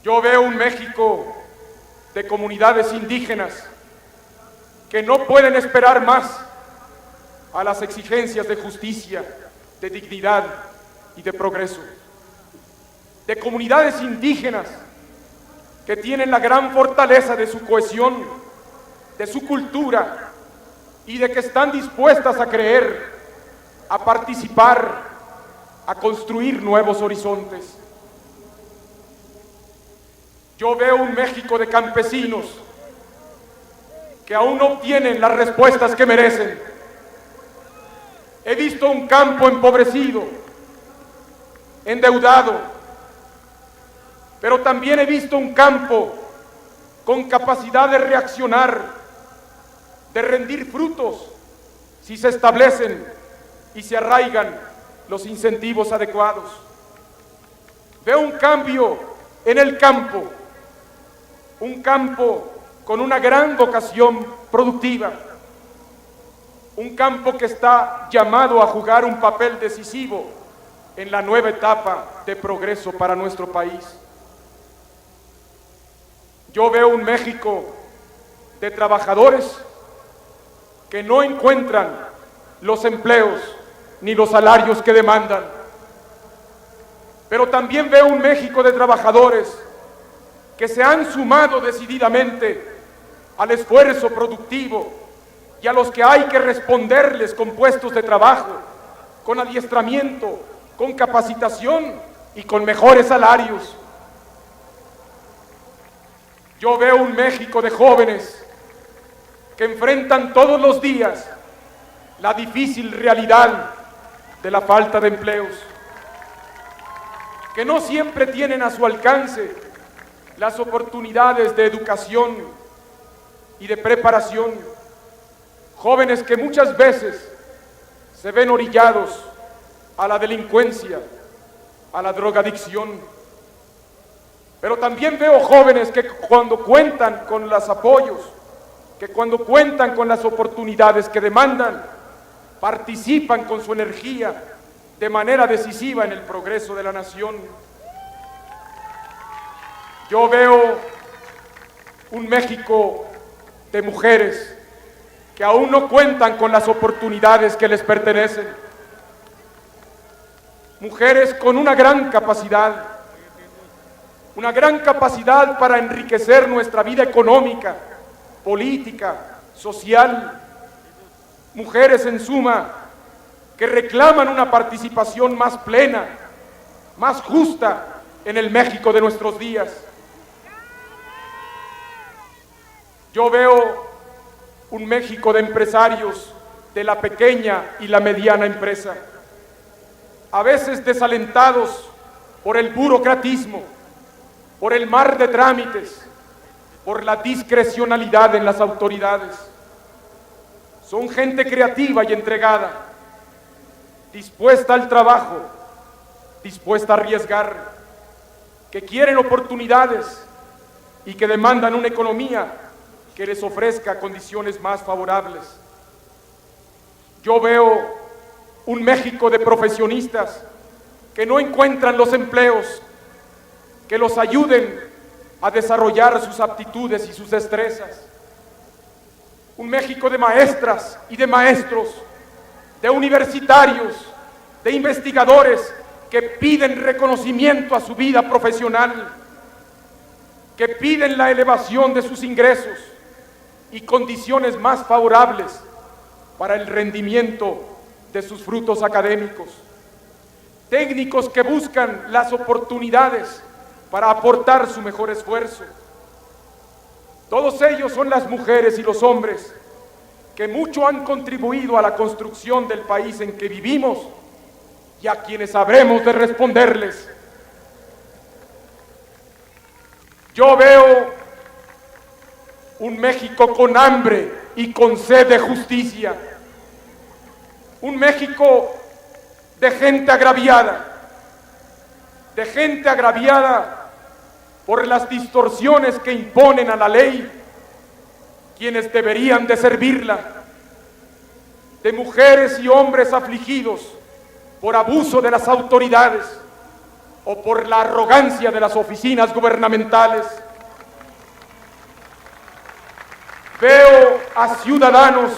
Yo veo un México de comunidades indígenas que no pueden esperar más a las exigencias de justicia, de dignidad y de progreso. De comunidades indígenas que tienen la gran fortaleza de su cohesión, de su cultura y de que están dispuestas a creer, a participar, a construir nuevos horizontes. Yo veo un México de campesinos que aún no obtienen las respuestas que merecen. He visto un campo empobrecido, endeudado, pero también he visto un campo con capacidad de reaccionar, de rendir frutos, si se establecen y se arraigan los incentivos adecuados. Veo un cambio en el campo, un campo con una gran vocación productiva, un campo que está llamado a jugar un papel decisivo en la nueva etapa de progreso para nuestro país. Yo veo un México de trabajadores que no encuentran los empleos ni los salarios que demandan, pero también veo un México de trabajadores que se han sumado decididamente al esfuerzo productivo y a los que hay que responderles con puestos de trabajo, con adiestramiento, con capacitación y con mejores salarios. Yo veo un México de jóvenes que enfrentan todos los días la difícil realidad de la falta de empleos, que no siempre tienen a su alcance las oportunidades de educación y de preparación, jóvenes que muchas veces se ven orillados a la delincuencia, a la drogadicción. Pero también veo jóvenes que cuando cuentan con los apoyos, que cuando cuentan con las oportunidades que demandan, participan con su energía de manera decisiva en el progreso de la nación. Yo veo un México de mujeres que aún no cuentan con las oportunidades que les pertenecen. Mujeres con una gran capacidad para enriquecer nuestra vida económica, política, social. Mujeres, en suma, que reclaman una participación más plena, más justa en el México de nuestros días. Yo veo un México de empresarios de la pequeña y la mediana empresa, a veces desalentados por el burocratismo, por el mar de trámites, por la discrecionalidad en las autoridades. Son gente creativa y entregada, dispuesta al trabajo, dispuesta a arriesgar, que quieren oportunidades y que demandan una economía que les ofrezca condiciones más favorables. Yo veo un México de profesionistas que no encuentran los empleos que los ayuden a desarrollar sus aptitudes y sus destrezas. Un México de maestras y de maestros, de universitarios, de investigadores que piden reconocimiento a su vida profesional, que piden la elevación de sus ingresos y condiciones más favorables para el rendimiento de sus frutos académicos. Técnicos que buscan las oportunidades para aportar su mejor esfuerzo. Todos ellos son las mujeres y los hombres que mucho han contribuido a la construcción del país en que vivimos y a quienes habremos de responderles. Yo veo un México con hambre y con sed de justicia, un México de gente agraviada por las distorsiones que imponen a la ley quienes deberían de servirla, de mujeres y hombres afligidos por abuso de las autoridades, o por la arrogancia de las oficinas gubernamentales. Veo a ciudadanos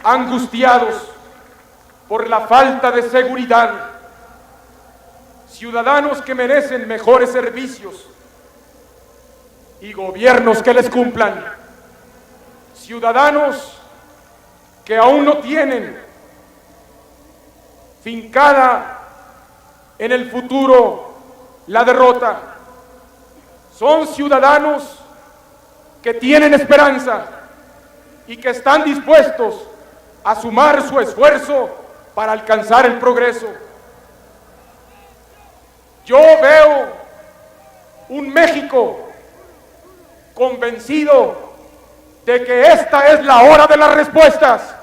angustiados por la falta de seguridad, ciudadanos que merecen mejores servicios y gobiernos que les cumplan, ciudadanos que aún no tienen fincada en el futuro la derrota. Son ciudadanos que tienen esperanza y que están dispuestos a sumar su esfuerzo para alcanzar el progreso. Yo veo un México convencido de que esta es la hora de las respuestas,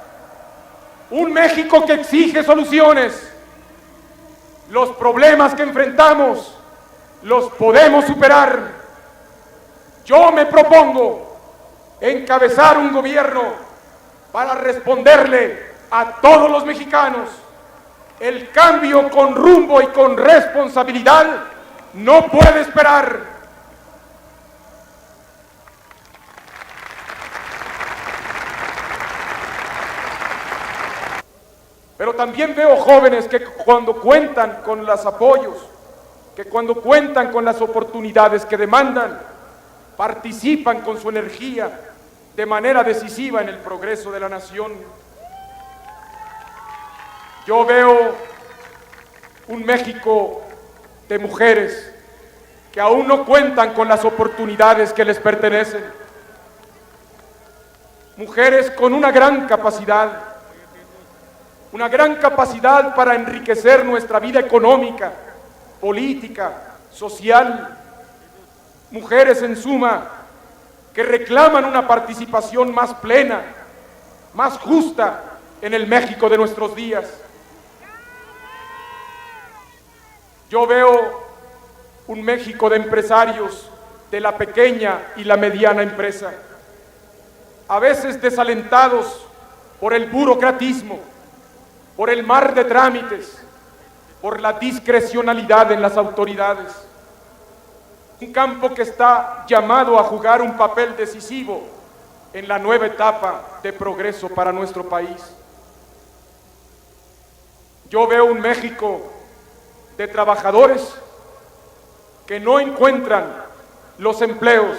un México que exige soluciones. Los problemas que enfrentamos los podemos superar. Yo me propongo encabezar un gobierno para responderle a todos los mexicanos. El cambio con rumbo y con responsabilidad no puede esperar. Pero también veo jóvenes que cuando cuentan con los apoyos, que cuando cuentan con las oportunidades que demandan, participan con su energía de manera decisiva en el progreso de la nación. Yo veo un México de mujeres que aún no cuentan con las oportunidades que les pertenecen. Mujeres con una gran capacidad para enriquecer nuestra vida económica, política, social. Mujeres, en suma, que reclaman una participación más plena, más justa en el México de nuestros días. Yo veo un México de empresarios de la pequeña y la mediana empresa, a veces desalentados por el burocratismo, por el mar de trámites, por la discrecionalidad en las autoridades. Un campo que está llamado a jugar un papel decisivo en la nueva etapa de progreso para nuestro país. Yo veo un México de trabajadores que no encuentran los empleos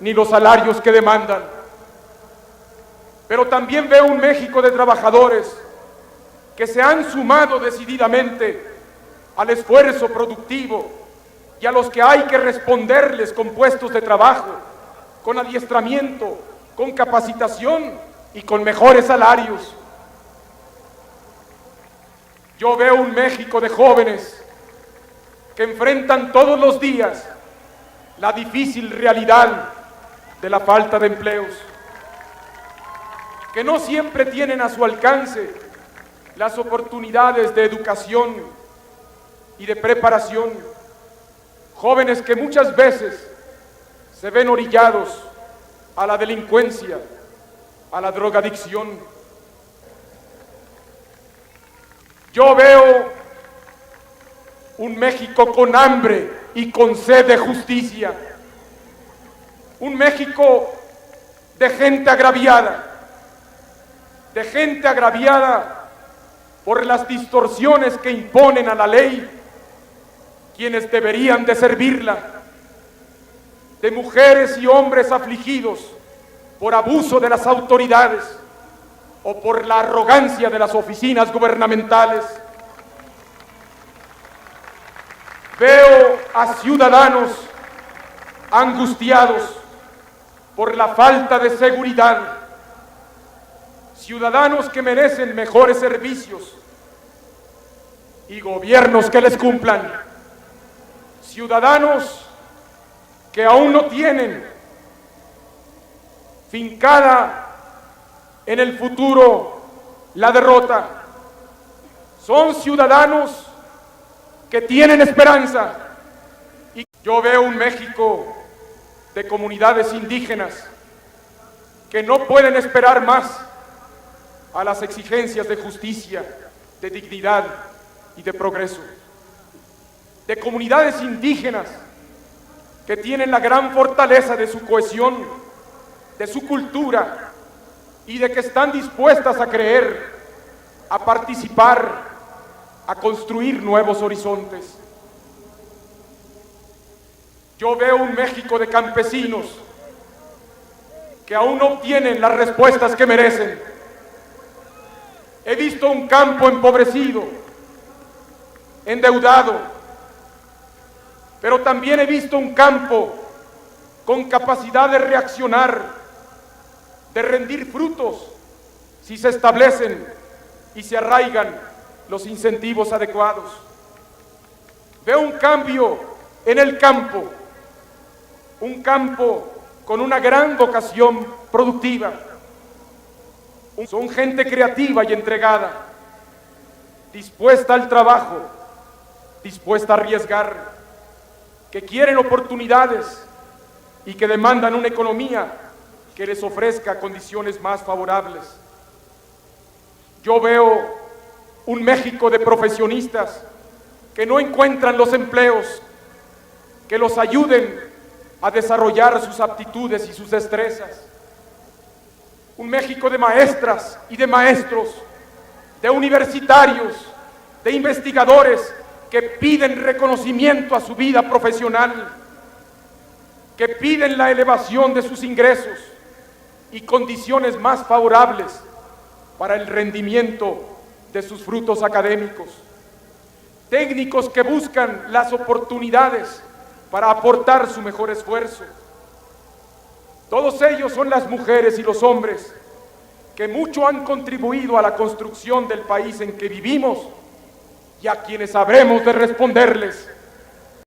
ni los salarios que demandan. Pero también veo un México de trabajadores que se han sumado decididamente al esfuerzo productivo y a los que hay que responderles con puestos de trabajo, con adiestramiento, con capacitación y con mejores salarios. Yo veo un México de jóvenes que enfrentan todos los días la difícil realidad de la falta de empleos, que no siempre tienen a su alcance las oportunidades de educación y de preparación, jóvenes que muchas veces se ven orillados a la delincuencia, a la drogadicción. Yo veo un México con hambre y con sed de justicia, un México de gente agraviada por las distorsiones que imponen a la ley quienes deberían de servirla, de mujeres y hombres afligidos por abuso de las autoridades o por la arrogancia de las oficinas gubernamentales. Veo a ciudadanos angustiados por la falta de seguridad, ciudadanos que merecen mejores servicios y gobiernos que les cumplan, ciudadanos que aún no tienen fincada en el futuro la derrota. Son ciudadanos que tienen esperanza. Y yo veo un México de comunidades indígenas que no pueden esperar más a las exigencias de justicia, de dignidad y de progreso. de comunidades indígenas que tienen la gran fortaleza de su cohesión, de su cultura y de que están dispuestas a creer, a participar, a construir nuevos horizontes. Yo veo un México de campesinos que aún no obtienen las respuestas que merecen. He visto un campo empobrecido, endeudado, pero también he visto un campo con capacidad de reaccionar, de rendir frutos, si se establecen y se arraigan los incentivos adecuados. Veo un cambio en el campo, un campo con una gran vocación productiva. Son gente creativa y entregada, dispuesta al trabajo, dispuesta a arriesgar, que quieren oportunidades y que demandan una economía que les ofrezca condiciones más favorables. Yo veo un México de profesionistas que no encuentran los empleos que los ayuden a desarrollar sus aptitudes y sus destrezas. Un México de maestras y de maestros, de universitarios, de investigadores que piden reconocimiento a su vida profesional, que piden la elevación de sus ingresos y condiciones más favorables para el rendimiento de sus frutos académicos. Técnicos que buscan las oportunidades para aportar su mejor esfuerzo. Todos ellos son las mujeres y los hombres que mucho han contribuido a la construcción del país en que vivimos y a quienes habremos de responderles